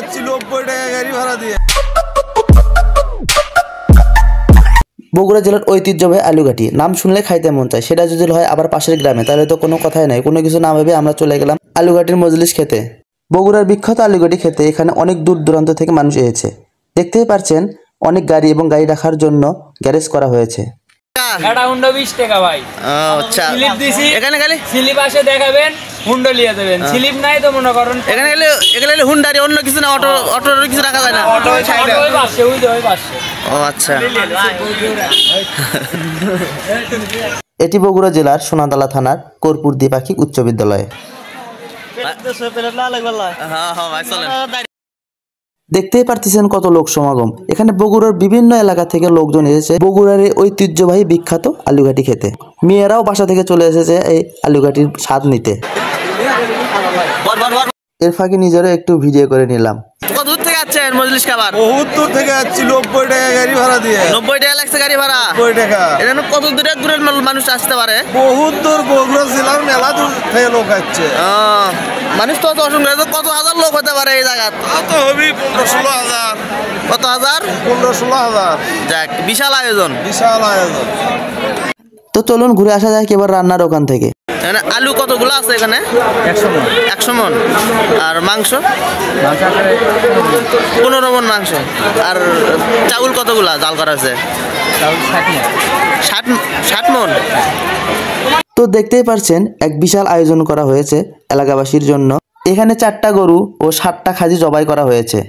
যাচ্ছি 90 টাকা গাড়ি ভাড়া দিয়ে। বগুড়া জেলার ঐতিহ্যবাহী আলুঘাটি নাম শুনলে খাইতে মন চায়, সেটা যদি হয় আবার পাশের গ্রামে তাহলে তো কোনো কথাই নাই। কোনো কিছু না ভেবে আমরা চলে গেলাম আলুঘাটির মজলিস খেতে। বগুড়ার বিখ্যাত আলুঘাটি খেতে এখানে অনেক দূর দূরান্ত থেকে মানুষ এসেছে। দেখতেই পারছেন অনেক গাড়ি এবং গাড়ি রাখার জন্য গ্যারেজ করা হয়েছে। এটা হুন্ডা 20 টাকা ভাই। আচ্ছা, স্লিপ দিছি, এখানে খালি স্লিপ আসে দেখাবেন, হুন্ডা লিয়ে দেবেন। স্লিপ নাই তো মনে করেন এখানে হুন্ডারি, অন্য কিছু না, অটো কিছু রাখা যায় না। অটো ওই পাশে, ওই পাশে। ও আচ্ছা। এটি বগুড়া জেলার সোনাতলা থানার কর্পূরদি পাখি উচ্চ বিদ্যালয়। দেখতেই পারতেছেন কত লোক সমাগম। এখানে বগুড়ার বিভিন্ন এলাকা থেকে লোকজন এসেছে বগুড়ার এই ঐতিহ্যবাহী বিখ্যাত আলুঘাটি খেতে। মেয়েরাও বাসা থেকে চলে এসেছে এই আলুঘাটির স্বাদ নিতে। এর ফাঁকে নিজেরও একটু ভিডিও করে নিলাম। কত দূর থেকে আসছেন মজলিস খাবার? বহুত দূর থেকে যাচ্ছি 90 টাকা গাড়ি ভাড়া দিয়ে। 90 টাকা লাগছে গাড়ি ভাড়া? 90 টাকা। এখানে কত দূরের মানুষ আসতে পারে? বহুত দূর, বগুড়া জেলার মেলা দূর থেকে লোক আসছে। মানুষ তো অসংখ্য, কত হাজার লোক হতে পারে এই জায়গা? তো হবে 15-16 হাজার। কত হাজার? 15-16 হাজার। যাক, বিশাল আয়োজন, বিশাল আয়োজন। তো চলুন ঘুরে আসা যাক এবার রান্নার ওখান থেকে। এখানে আলু কতগুলো আছে? এখানে 100 মন। আর মাংস 15 মন মাংস। আর চাউল কতগুলা জাল করা আছে? 60 মন। তো দেখতেই পারছেন এক বিশাল আয়োজন করা হয়েছে এলাকাবাসীর জন্য। এখানে 4টা গরু ও 7টা খাসি জবাই করা হয়েছে।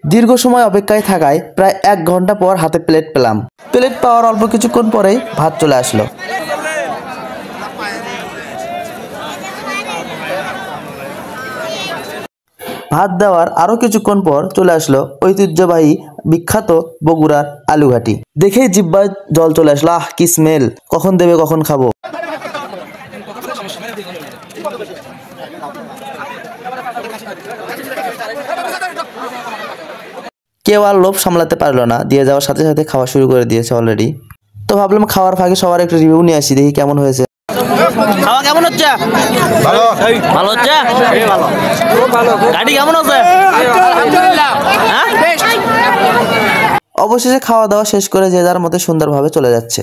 দীর্ঘ সময় অপেক্ষায় থাকায় প্রায় 1 ঘন্টা পর হাতে প্লেট পেলাম। প্লেট পাওয়ার অল্প কিছুক্ষণ পরেই ভাত চলে আসলো। ভাত দেওয়ার আরো কিছুক্ষণ পর চলে আসলো ঐতিহ্যবাহী বিখ্যাত বগুড়ার আলুঘাটি। দেখেই জিহ্বায় জল চলে আসলো। আহ, কি স্মেল! কখন দেবে, কখন খাবো। কেউ আর লোভ সামলাতে পারলো না, দিয়ে যাওয়ার সাথে সাথে খাওয়া শুরু করে দিয়েছে অলরেডি। তো ভাবলাম খাওয়ার ফাঁকে সবার একটা রিভিউ নিয়ে আসি, দেখি কেমন হয়েছে। খাওয়া কেমন হচ্ছে? ভালো ভালো হচ্ছে। ভালো। গাড়ি কেমন আছে? অবশেষে খাওয়া দাওয়া শেষ করে যে যার মতো সুন্দরভাবে চলে যাচ্ছে।